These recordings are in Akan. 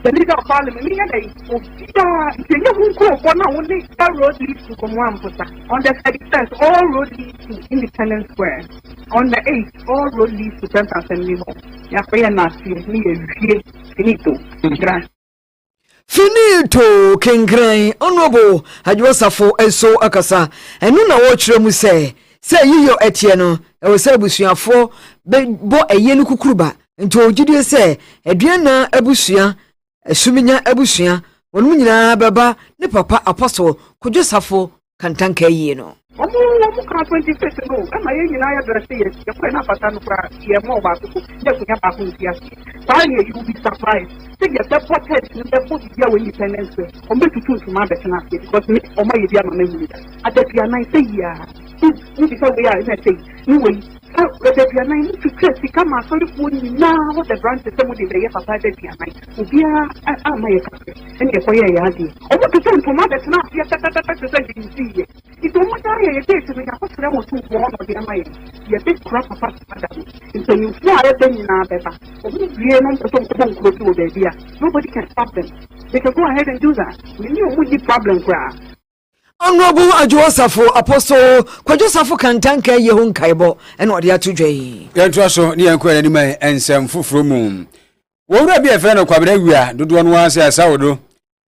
the leader of parliament, the road leads to Komwampusa. On the 31st, all road leads to Independence Square. On the 8th, all road leads to Central Assembly Hall. Finito Kengran Honorable Ajosafo Eso Akasa enu na wo kire mu se yiyo etie no e wo se busuafo bo eye no kukuruba nti ogidie se eduan na abusua esuminya abusua wonum nyina baba ne papa apostle Kojosafo kantanka yi no omo ka 26 no ama ye nyina ya dress ye ko na pata no pra ye mo ba ko ye ko ya ba ko ntia sai you will be surprised say the supported in the food here when independence o me tutu ntuma be na because me o ma ye dia ma na hu at the piano say ya ni be say we are say ni we the piano ni to create come as sorry for ni na what the branch say mo dey papa the piano obi a ma ye ka en e ko ye ya di o mo tutu ntuma be na ye ta di see it o mo ta ye say to ya ko sere mo tu ko no dey ma ye ye big crap papa so you fly then na better o mo wie no to nobody can stop them. They can go ahead and do that. We knew we problem cry. Honorable Ajosafo Apostle Kojosafo kantanka ye ho nkaibo ene ode atudwe. Yantua so ne yankwa ani mai ensem fufuro mu. Wo wura bi efe no kwabra wia dodo no ase asawodo.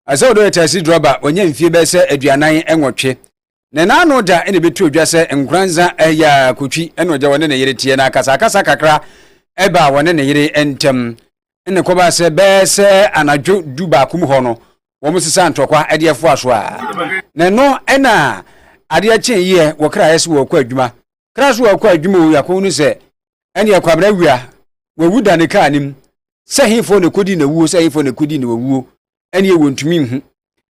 Asawodo etasi droba onye mfie be se aduanan enwotwe. Ne na no da ene betu odwa se nkranza ya kotwi ene oja wone ne yere tie na akasa kakra eba wone ne yere entem. Ene ko ba se be se anajo duba kum ho no wo musisa ntokwa edefo aso a ne no ena ade a chen ye wo kra yesi wo kwa adwuma kra so wo kwa adwuma wo yakon no se ene yakwabra wia wo wuda ne ka anim se hifo ne kodi na wuo se hifo ne kodi na wuo ene ye wontumi hu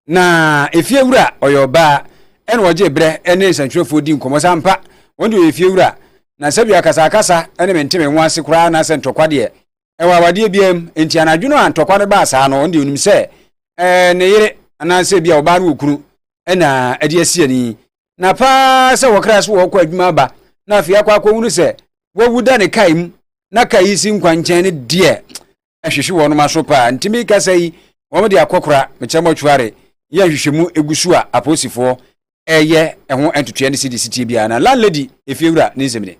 na efie wura oyoba ene woje bre ene santwefo di nkomo sampa wonde efie wura na sabia kasa ene menteme nwanse kra na se ntokwa de ewa wade biem enti anadwuno antokwa ne ba sa no ndi onim se ne yire ananse bia oba no okunu ena ade asie ni na pa se wokra so wokwa adwuma ba na afia kwa kwunu se wowuda ne kaim na kai si nkwanchen ne de ahwehwe wono maso pa ntimi kasa yi wo de akokora mechemo tware ya hwehwemu egusu a aposifo eye eho entutua ne CDC bia na landlady efiewura ne nsemine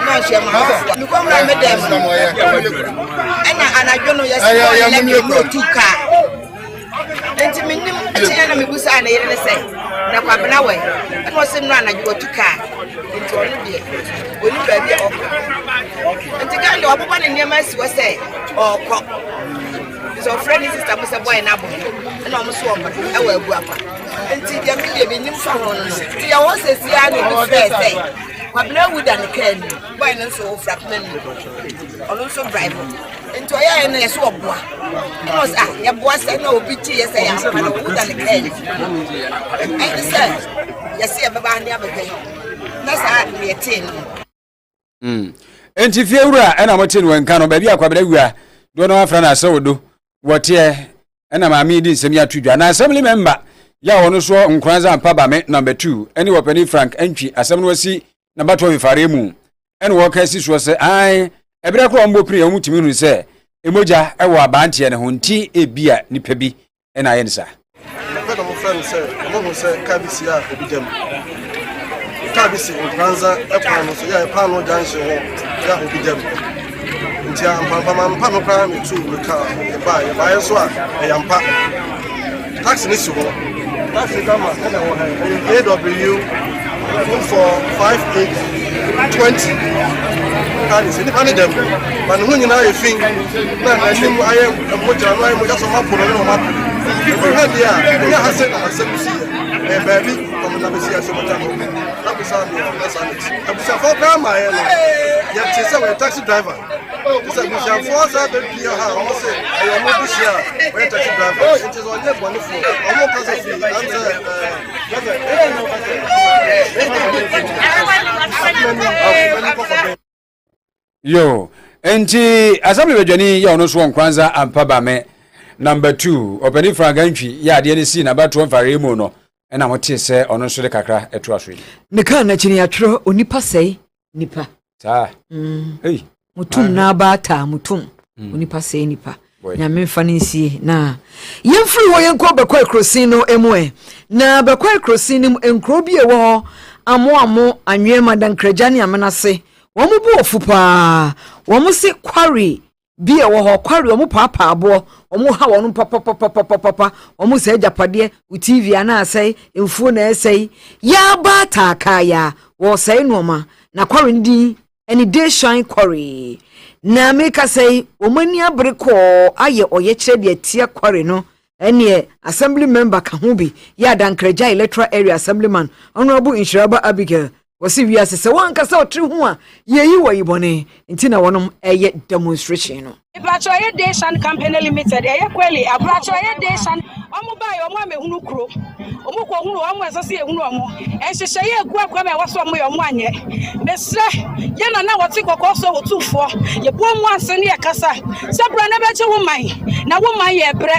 no share my you come right with them and I don't know yes two car enti minim enti na me busa na yere say na kwabena we and was no na you two car enti onu de oni ba bi okọ enti ga ndo oboba ne niam si we say okọ so friend sister mo say boy na bo na o mo so okọ e wa agu apa enti dia me de binim fa ho no ti ya wo se sia na bi first say kwabena wuda ne kan boy no so fragment ono so bribe into ya na yeso oboa no sa ya boa say na obi ti ya say ya pa na wuda ne kan and say yes ya baba ndi abekai na sa ye tin enti fiewura ena mo tin wenka no ba bia kwabena wua do no afra na asawodo wote ena maami di nsem ya tudwa na assembly member ya wono so nkranza ampa ba me number 2 eni wopani Frank Entwi asem no wasi na bato mfare mu eni wo ka si so se ai ebere kro mbo pri omutimi hu se emoja ewo abantie ne ho nti ebia nipa bi ena aye nsa pedo mo friend se mo se kabisi a obidem kabisi nkranza ekwa no so ya pa no janse ho ya obidem nti ampa no kwa me tu me ka e ba so a e yampa taxi ni so taxi kama kana wo ha AW for 5820 kan is ni pani dem man hu nyina e fin na nim aye mo jira no aye mo jaso mapo no mapo ko ha dia ya hase na hase musi e baby ko na besi aso mata no na bisa no na sanix abisa for kama aye no ya tse we taxi driver bisa bisa for sa be bia ha o se aye mo bisia we taxi driver it is only bonny for o mo kasa fi answer Yo, enti assembly bedwani ya ono so nkwanza ampaba me number 2 openi fragantwi ya de ne si na bato mfare mu no na mote se ono so de kakra eto aso yi ne kan na chini atro onipa sei nipa ta hey mutum na bata mutum onipa sei nipa nyame mfa nsie na yemfiri wo yenko bekwa krosin no emwe na bekwa krosin nim enkro bi ewo ho amo anwema dankrajani amenase wo mu bu ofupa wo mu se kwari bi ewo ho kwari wo mu papa abo wo mu ha wo no papa wo mu se japade u TV ana asai emfuo na esai ya bata kaya wo sai noma na kwari ndi any day shine kwari na meka say omani abreko aye oye kire de atia kware no ene assembly member ka ho bi ya dankraja electoral area assemblyman honorable Inshiraba Abigail wasi wi asese wanka sa otri ho a yeyi wo yibone ntina wonom eye demonstration no Abrachoye Deshan Company Limited eye kweli Abrachoye Deshan omo bae omo amehunu kro omo ko hunu omo esase ehunu omo enhyehyeye egu akwa me waso omo ye omo anye mesre ye na wote kokoso otufo ye bo omo ase ne yakasa sebra na beche woman na woman ye bre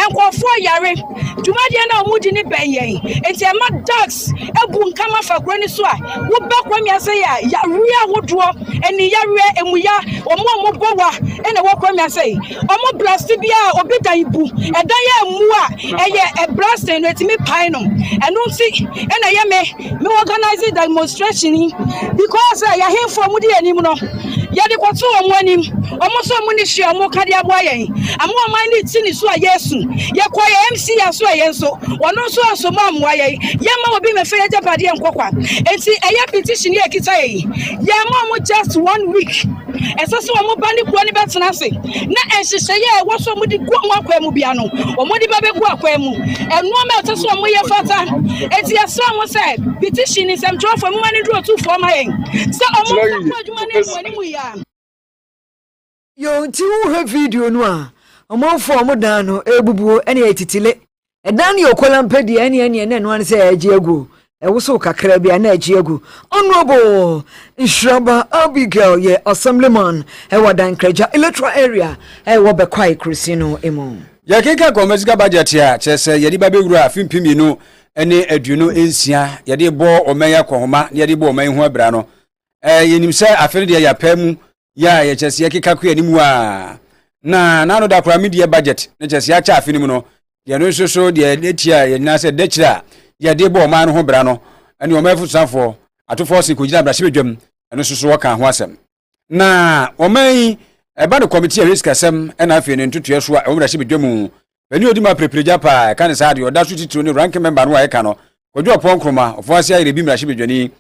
enkofo yare dwumade na omo di ni benyen enti ema dogs ebu nkama fagro ni so a wo bakwa mi ase ya ria wodo eni yare emuya omo bowa ene kwami asay omo blast bia obi dan ibu edan ya mu a eye e blast no etimi pai no eno nti ena ye me organize demonstration because ya hemfo mu di anim no ye de kwato omo anim omo so mu ni hwe omo ka de abo ayen amo oman ni ti ni so a yesu ye kwa ye MC ya so ayen so wono so asomo amwa ye ma obi me fe ye japade enkokwa enti eye petition ye kita ye ma omo just 1 week esase omo bani kwa ni betena se na enhyehyeye wo so mu di gu akwa mu bia no omo di babe gu akwa mu eno ma otese omo ye fata enti esa omo se petition is am draw for mu mani do otu for ma yen so omo adwuma ne wani mu ya yo nti wo ha video no a omo fo omo dan no ebubuo ene etitile edan ne okola mpedi ene no an se agiegu ewoso kakra bia na agiegu honorable Inshiraba Abigail ye assemblyman ewadan kreja electoral area ewo bekwai krusino emu ya keka komesiga budget ya chese yedi babewura afimpimi no ene aduno ensia yedi bo omeya kohoma yedi bo omeya hu abra no yenim se afere de ya pamu ya ye chese ya keka ku animu a na no da kura media budget ne chese ya cha afinimu no ye no soso de etia ye na se de kira yedi bo oman ho bra no ene omefu sanfo atofo se ko gina bra shebedwam ene soso waka ho asem na oman eba the committee of risk asem ena afi ne ntutu yeso a omra shebedwam bani odima prepreja pa kan sa de oda so titiro ne rank member no ayeka no kodwo opon ofo ase ayire bi mra shebedwani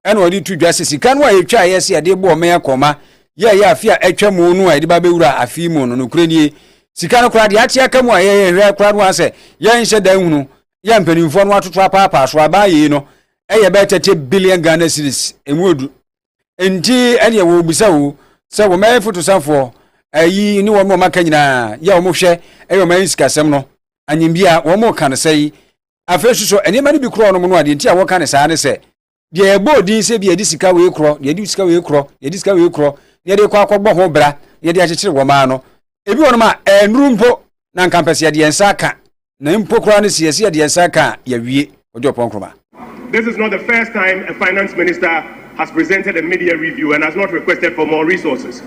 ena odi tu dwase sika no ayetwa ayese ade bo omen akoma ye afia atwamu no a de ba bewura afi mu no kurani sika no kura de ate aka mu aye hwe kura no ase ye nhye dan hunu ye mpanimfo no atoto apa so abaye no eye be 30 billion Ghana cedis emuodu enti ene wo bisa wo se wo mai foto sanfo ayi ni wo mo maka nyina ya wo mo hwe wo mai sikasem no anyimbia wo mo kan sei afesuso ene ma ni bi kro no mo no ade enti a wo kan saa ne se de ebo din se bi edi sika we kro de edi sika we kro edi sika we kro de de kwa akogbo ho bra de de akyekire wo ma no ebi wono ma enrumpo na nkampese de ensa ka na mpo kro no siese de ensa ka ya wie ojo ponkroma. This is not the first time a finance minister has presented a media review and has not requested for more resources.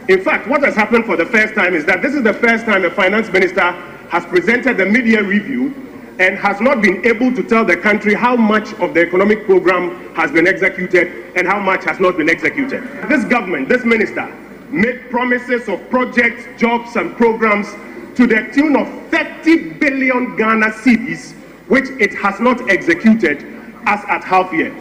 In fact, what has happened for the first time is that this is the first time a finance minister has presented the media review and has not been able to tell the country how much of the economic program has been executed and how much has not been executed. This government, this minister, made promises of projects, jobs and programs to the tune of 30 billion Ghana cedis, which it has not executed as at half year.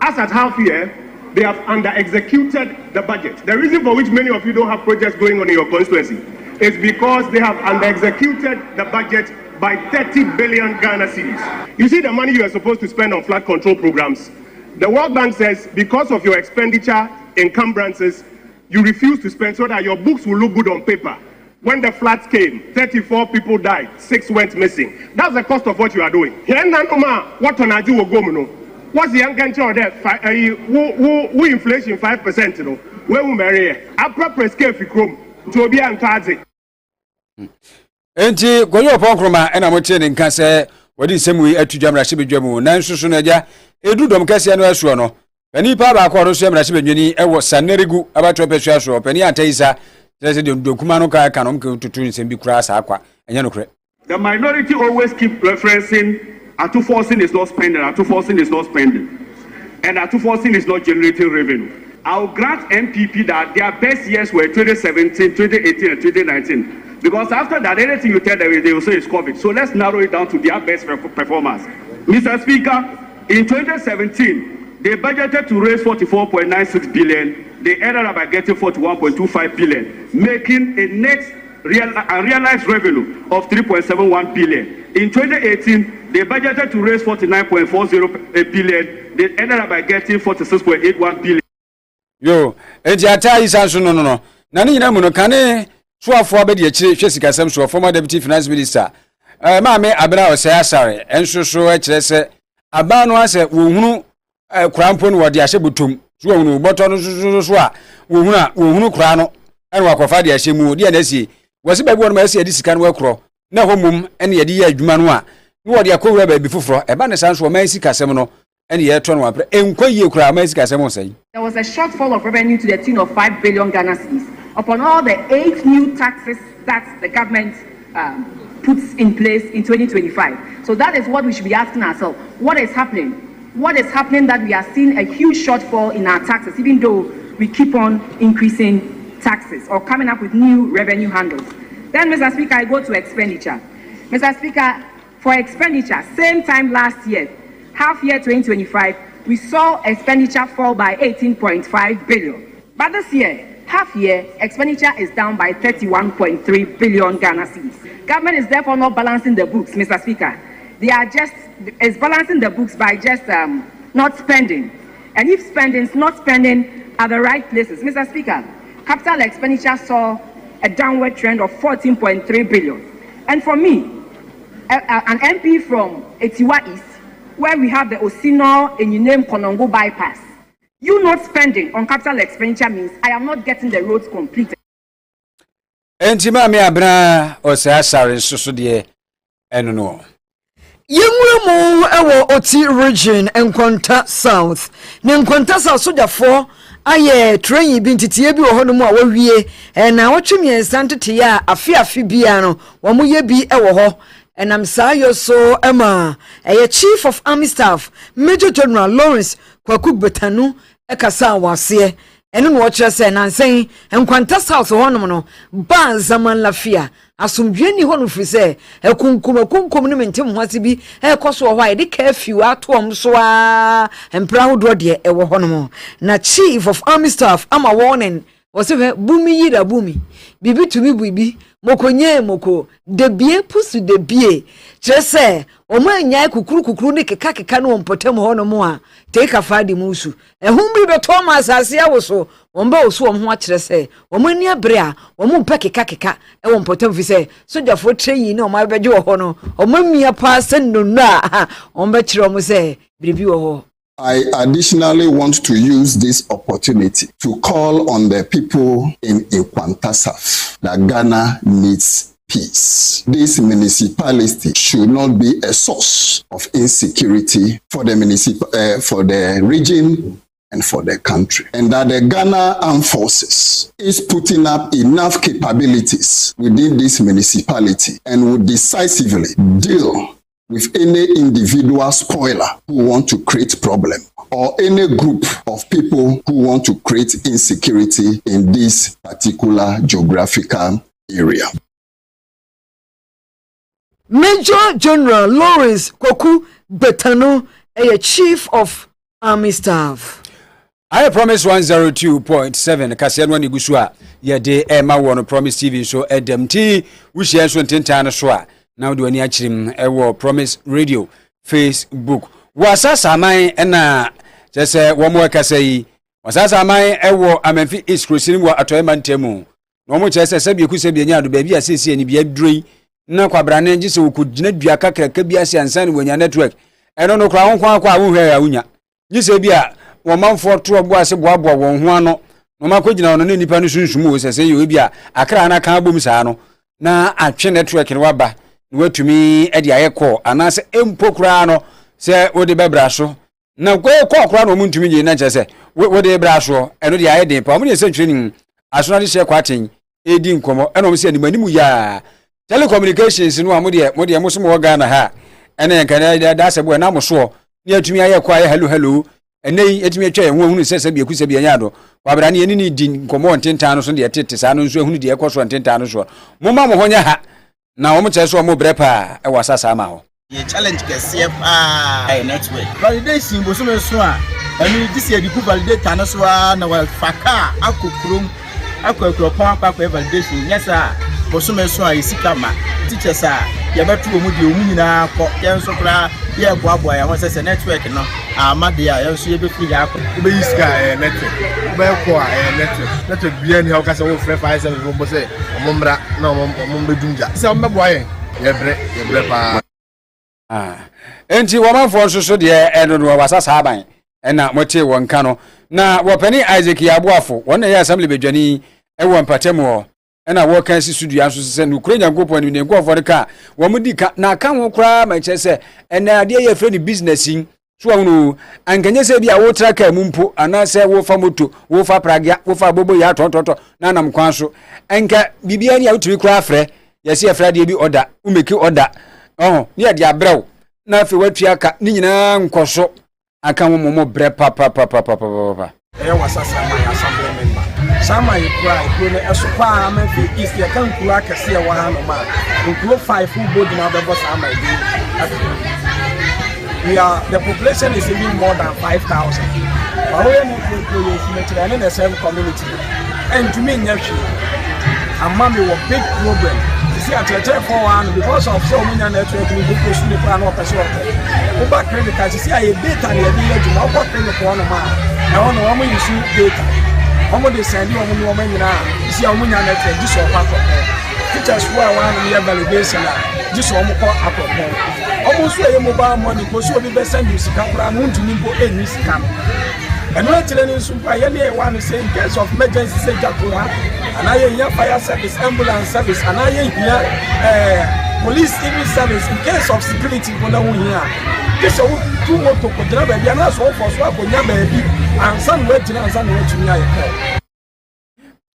As at half year, they have under-executed the budget. The reason for which many of you don't have projects going on in your constituency is because they have under-executed the budget by 30 billion Ghana cedis. You see the money you are supposed to spend on flood control programs. The World Bank says because of your expenditure encumbrances, you refuse to spend so that your books will look good on paper. When the floods came, 34 people died, 6 went missing. That's the cost of what you are doing. What on What's the young country there? Inflation 5%? we will marry apra preske fikrom to be antade enti konyo oponkroma ena motie ne nka se wadi semu atudwamra hye na nsusu no agya edu dom kase no asuo no pani pa ba ko no so amra hye bedwani ewo sanerigu abato pesu asuo pani ataisa se de dokuma no ka no mke tutu nsem bi kura sa akwa enya no kure. The minority always keep referencing Atuforcing is not spending, Atuforcing is not spending, and Atuforcing is not generating revenue. I'll grant MPP that their best years were 2017, 2018, and 2019. Because after that, anything you tell them, they will say it's COVID. So let's narrow it down to their best performance. Mr. Speaker, in 2017, they budgeted to raise 44.96 billion. They ended up by getting 41.25 billion, making a net unrealized revenue of 3.71 billion. In 2018, they budgeted to raise 49.40 billion. They ended up by getting 46.81 billion. Yo, ejata isanso no. Na ni nyina mu no kane soafo abedi akire hwesikasem so former deputy finance minister. Maame abena osaya sare enso so akire se aba no ase wohunu kurampo no wode ahye botom. So wohunu boto no so a wohunu kura no ene wakofa de ahye mu de na sie wose ba bi won ma ase edi sika no akro na homum ene ye de ye adwuma no a no wode akowura ba bi foforo eba ne sanso ma sikasem no ene ye to no apre enkoyie kura ma sikasem sai. There was a shortfall of revenue to the tune of 5 billion Ghana cedis upon all the 8 new taxes that the government puts in place in 2025. So that is what we should be asking ourselves. What is happening? What is happening that we are seeing a huge shortfall in our taxes, even though we keep on increasing taxes or coming up with new revenue handles? Then, Mr. Speaker, I go to expenditure. Mr. Speaker, for expenditure, same time last year, half year 2025, we saw expenditure fall by 18.5 billion. But this year, half year, expenditure is down by 31.3 billion Ghana cedis. Government is therefore not balancing the books, Mr. Speaker. They are is balancing the books by just not spending. And if spending is not spending at the right places, Mr. Speaker, capital expenditure saw a downward trend of 14.3 billion. And for me, an MP from Etiwa East, where we have the Osino Enyinem Konongo bypass, you not spending on capital expenditure means I am not getting the roads completed. Entima me abna osaya sare soso de eno no. Yemwemu ewo Oti region Nkwanta South. Ne Nkwanta South sojafo aye train bi ntitie bi wo hono mu a wawie na wotwemi ensantete ya afi bia no wo mo ye bi ewo ho. And I'm sorry so Emma, a chief of army staff, Major General Lawrence Kwaku Betanu, Ekasa wase, and watch us and saying, and Qantas House no, Ban Zaman Lafia, Asumjeni Honufise, a kunkum was to be a coso why they care few at home so and proud roddy ever honomo. Na chief of army staff, I'm a warning, was ever boomy yida boomy, bibi to me bibi. Mokonye moko de bie pusu de bie chese omo anya kukuru ne keka no ompotem ho no mo a take afadi musu ehumbi be Thomas ase awoso omba oso omho a chese omo ani abre a omo mpa keka e ompotem fi se sojafo treyi ne omo abeje wo ho no omo mia pa senunu a omba kire omo se biribi wo ho. I additionally want to use this opportunity to call on the people in Nkwanta South that Ghana needs peace. This municipality should not be a source of insecurity for the region and for the country. And that the Ghana Armed Forces is putting up enough capabilities within this municipality and will decisively deal with any individual spoiler who want to create problem or any group of people who want to create insecurity in this particular geographical area. Major General Lawrence Kwaku Betanu, a chief of army staff. I promise 102.7 KaseƐ no gusua ye de Emma won Promise TV so edemti we share so ntentana so a now do ani achirim ewo Promise Radio Facebook wasasa man na jese wo mo kasai wasasa man ewo amanfi iskrosini wo atoyema ntemu no mo chese sabi ku sabi nya do ba bi asesi ani bia droi na kwabrane ngise wo kugina dua kakraka bi ase ansan wo nya network eno no kra ho kwa wo hwe ya unya ngise bia wo manfo to obo ase boabo wo ho ano no ma ko gina no ne nipa no sunsumu wo sese yo bia akra na kan bom saa no na atwe network no waba no watumi e de ayekọ anase empokura no se wo de bebra so na ko kra no muntumi je na chese wo de bebra so eno de ayeden pa mo ne se training asona de share kwaten edi nkomo eno mo se ni manimu ya telecommunications no amode mo so mo Ghana ha ene kan da sebo na mo so ni atumi ayekọ aye hello enei etumi atwa ehun hunu sese bi ekusa bi anya do wabra ne ni di nkomo ntentan no so de tete sa no nso ehunu de ekoso ntentan no so mo ma mo honya ha na wo mo che so mo brepa e wasasa ma ho ye challenge KaseƐ network validation bo so me so a ani this year di ku validate na so na wa faka akokrom akokropon akwa validation yes a bo so me so a isika ma teachers a ye betu omu de omu nyina ko ye so kra ye boabo ya won se network no amade a ye so ye be free ya ko be iska network be ko network bia ni ha ka se wo free 57 bo se omomra na omombe dunja se ombe aye ye bre pa enti wo man fo so de eno no wasasa aban ena mote won ka no na wo pani Isaac Yaboafo won na ye assembly bedwani e wo mpatemo ena wo kan si studio so se no kuro nyankopon ni nko for ka wo mudi ka na ka ho kra ma che se ena ade ye free business yin so wono ankanye se bia wo traka mumpo ana se wo fa moto wo fa pragia wo fa bobo ya tontoto na nam kwan so enka bibia ni awtumi kra frɛ yesi afra de bi order umeki order ni ade abrew na fe watua ka ni nyina nkoso aka wo momo bre pa e wasasa ma ya assembly member sama yi kura ne eso pa ma fi east ya kan kura KaseƐ wa no ma nkuro 5 full body na be boss ama yi the population is even more than 5,000 but we no go is in the same community and to me nyashi amma me wo big problem see at for one because of so many network we go to the plan of person over credit card see a data na be let you over credit for one ma na one wo use data omo dey send you omo no nyina see omo nya network just of paper teachers who are one year validation just omo call approval omo so e mobile money go so be send you sika kura no ntumi mpo eni sika and no training super ye one say in case of emergency say jakura and I fire service ambulance service and I police even service in case of security for the here this two motor ko drive be na so for so akonya baby and some wait and some wait to me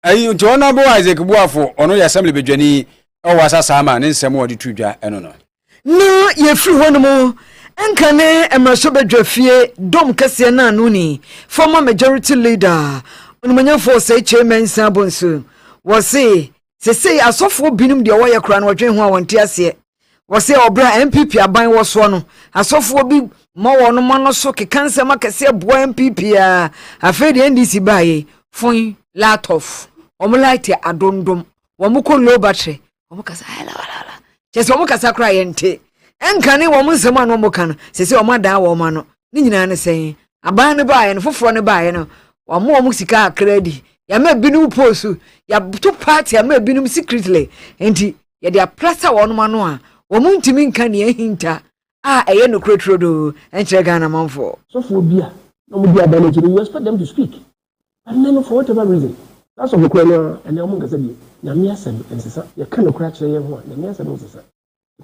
ayi John Bo Isaac Boafo ono ya assembly bedwani o wasasa ama ne nsem odi tudwa eno no ye free hono enkane emraso bedwafie dom KaseƐ na anuni former majority leader onumanyafo say chairman sabonso wose sese asofo binum de woye kra na wodwen ho awonte ase wose obra MPP aban wo so no asofo bi mo wono mo so ke kansa ma KaseƐ boa MPP a afedi NDC baye fun latof omulaite adondom womuko low battery omukasa hala chese omukasa kra yente enkane wo nsem anu omukano sese omada wo ma no ni nyina ne sen aban ne baye no foforo ne baye no wo sika akredi ya ma binum posu ya to party ya ma binum secretly enti ya dia pressa wonu mano a wo muntimi nka ne ahinta a eye no kretrodo enche Ghana manfo so for bia no mu bia bana you expect them to speak and then for whatever reason that's of the kwena and them ngasa bi na me asem ensesa ya kan no kra kire ye ho na me asem ensesa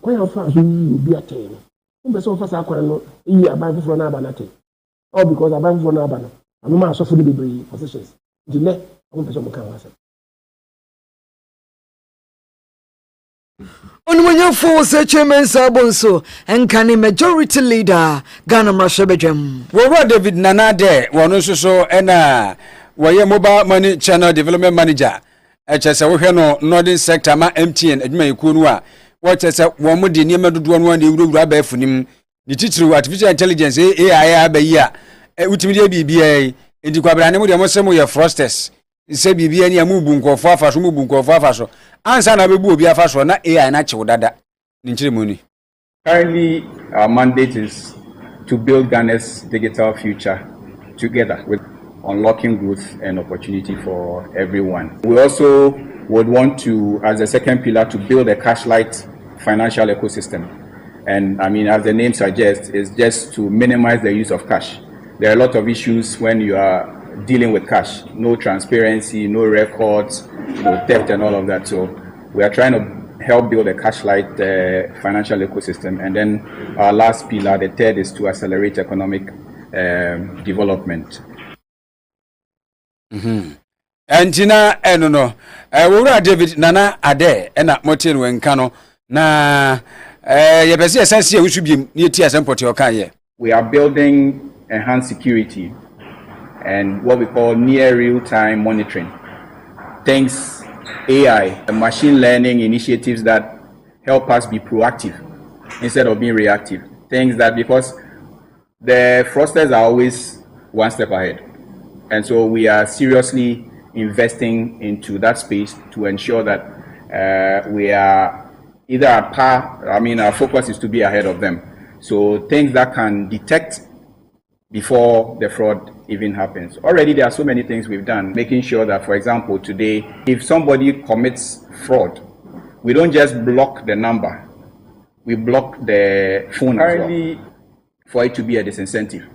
kwena fa so yi obi atay no mbe so fa sa kwena no yi aban foforo na aba na tay all because aban foforo na aba no anu ma so for the be positions dile onumanyafo se chairman sabonso enkane majority leader Ghana mrashebedwam wo David Nanade wono so ena woye mobile money channel development manager echese wo hwe no northern sector ma MTN adwuma yekonu a wo chese wo mo de niam dodo no na ewuro aba afunim ni titiri artificial intelligence AI abayi a utimi de bibia enti kwabrane mo de mo semo ye frosters se bibia ni amubu nkofo afaso mubu nkofo afaso ansa na bebu obi afaso na AI na chew dada ni nchiremoni. Currently our mandate is to build Ghana's digital future together with unlocking growth and opportunity for everyone. We also would want to, as a second pillar, to build a cash-light financial ecosystem. And I mean, as the name suggests, is just to minimize the use of cash. There are a lot of issues when you are dealing with cash, no transparency, no records, theft and all of that. So we are trying to help build a cash-light financial ecosystem. And then our last pillar, the third, is to accelerate economic development. Antina enono wura David Nana Ade na motin wenkano na yebese esanse usubim ne ti asempote okan. We are building enhanced security and what we call near real-time monitoring. Things AI, machine learning initiatives that help us be proactive instead of being reactive. Things that, because the fraudsters are always one step ahead. And so we are seriously investing into that space to ensure that we are either at par, our focus is to be ahead of them. So things that can detect before the fraud even happens. Already there are so many things we've done, making sure that, for example, today, if somebody commits fraud, we don't just block the number, we block the phone as well, for it to be a disincentive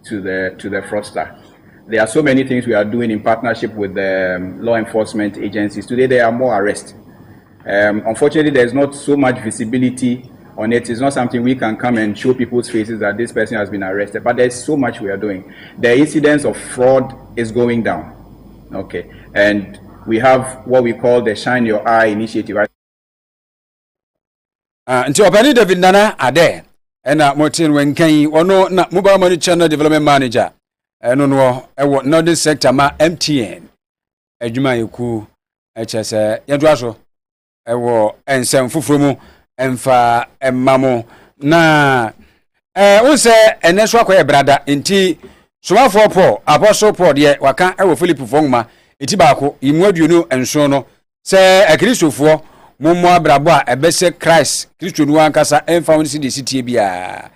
to the fraudster. There are so many things we are doing in partnership with the law enforcement agencies. Today there are more arrests. Unfortunately, there's not so much visibility on it. It's not something we can come and show people's faces that this person has been arrested, but there's so much we are doing. The incidence of fraud is going down. Okay. And we have what we call the Shine Your Eye initiative. Until Opani David Nana Ade, and Martin Wenken, or no, mobile money channel development manager. No, northern sector ma MTN. Ejuma yoku HSA yadwaso ewo ensem fufromu emfa emmamo na unse eneso akoye brada nti somafo Paul apostle Paul de waka ewo Philip Fongma eti baako imuaduonu enso no se akristofo mommo abrabo a ebese Christ Kristo nu ankasa emfa woni si de sitie bia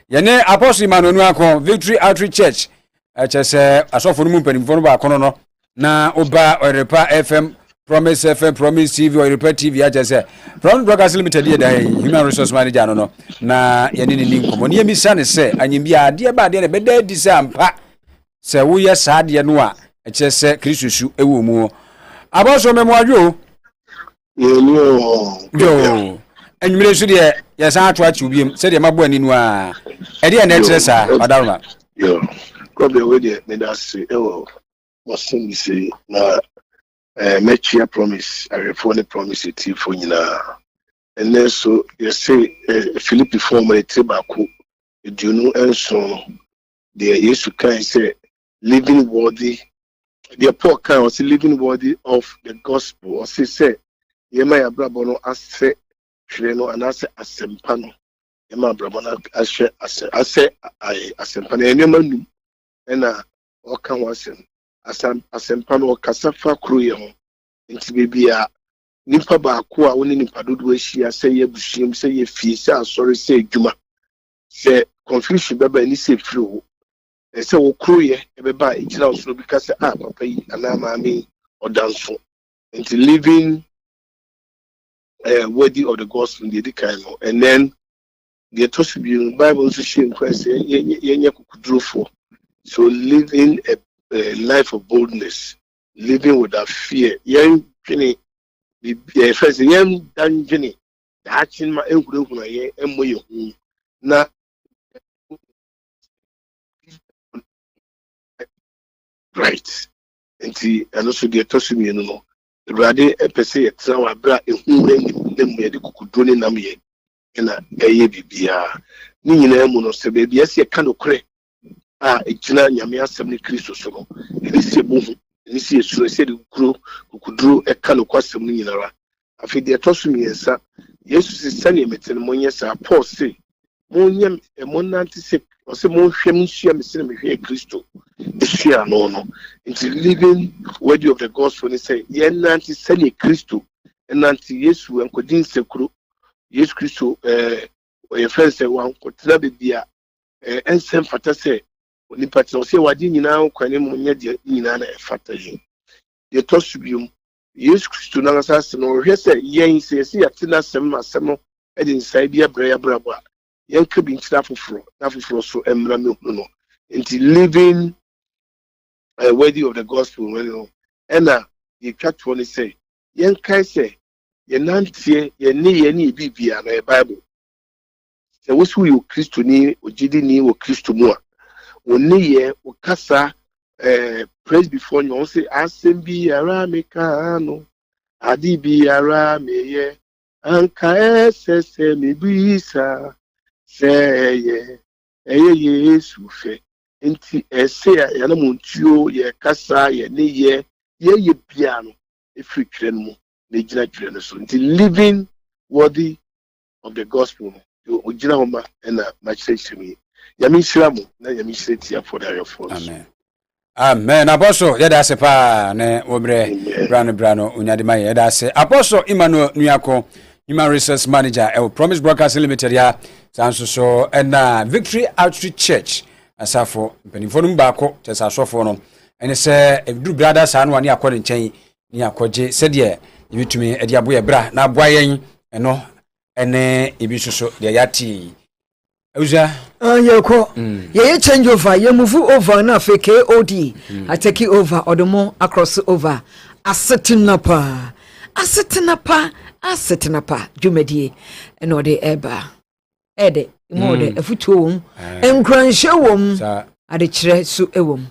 yene apostle Emmanuel akon Victory Outreach Church HSA asofo nu mpanimfo no ba kono no na oba Orepa FM Promise FM Promise TV Orepa TV HSA from Broadcast Limited here dai human resource manager no na yene ni nkomo ne yemisa ne se anyimbi ade ba ade ne beda di se ampa se wo ye sa ade no a HSA Kristosu ewo mu aboso memo adwo yo enwure su de ye sa ato achi ubiem se de mabo ani nu a ede na etre sa odaruma yo kobe we de me da se ewo wasun bi se na mechia promise I refone promise it for nyina and so you say Philip form e trebako eduno enso de Yesu kan say living worthy the poor kan was living worthy of the gospel or say yema ya brabo no ase hwere no anase asempa no yema brabo no ase asempa no enema num na okan wasem asempa no kasafa kruye ho nti bebia nimpa ba ko a woni nimpa dodo ahia sɛ ye busuam sɛ ye fie sɛ asɔre sɛ adwuma sɛ confusion baba ni sɛ firi wo sɛ wo kruye ebeba igina wo so bi ka sɛ papa yi ana maame odanso nti living worthy of the gospel the kind of and then the Bible also showing Christ so living a life of boldness, living without fear. Young Jenny, first young Dan Jenny, the action my uncle na right. And also the Toshibi, no. Rade epese etra wa bra ehu nem ye de kokudro nam ye na eye bibia ni nyina mu no se be bia se ka no kore a egina nyame asem ni Kristo so no ni se bu ni se esuro se de kokudro e ka no kwasem ni nyina ra afi de toso miensa Yesu se sane metel monye sa Paul se monye monanti se o se mon hwem nsia mesene me hwe Kristo esua no into living worthy of the gospel ni say ye nanti sane Kristo nanti Yesu enkodin sekuru Yesu Kristo ye fense wan kotena bebia ensem fata se oni patro se wadi nyina kwane monye de nyina na fata yi de tosubium Yesu Kristo na asase no hwe se yen se ya tena sem asem e de nsai bia bra brabo yen ka bi ntira foforo na foforo so emra me no into living worthy of the gospel well no ena ye twatwo ne say yen kai say ye nantie ye ne bibia na bible se wosu yo kristo ni ogidi ni wo kristo mu a woni ye wo kasa praise before you say assembi ara mekano adi bi ara meye anka ese me bisa say ye yesu fe nti ese ya na montuo ye kasa ye ne ye bia no efiri twere mu na gina twere no so nti living worthy of the gospel o gina homa na machirechimi ya mi shiramu na ya mi shireti for the force. Amen. Amen. Apostle yeda ase pa ne obre brano unyadima yeda ase Apostle Emmanuel Nuyako Human Resource Manager Promise Broadcasting Limited ya sanso so na Victory Outreach Church asafo mpanimfo no baako tesa asofo no ene se Ebdu Brothers anu ani akọ nchen ni akọje se de yitumi e de aboye bra na aboa yen eno ene ebi soso de yati Uja yeko ye change over ye move over na fe KOD I take it over or the more across over asetinapa jumedie eno de eba ede mo de afutuo wom enkranhye wom ade kire su ewom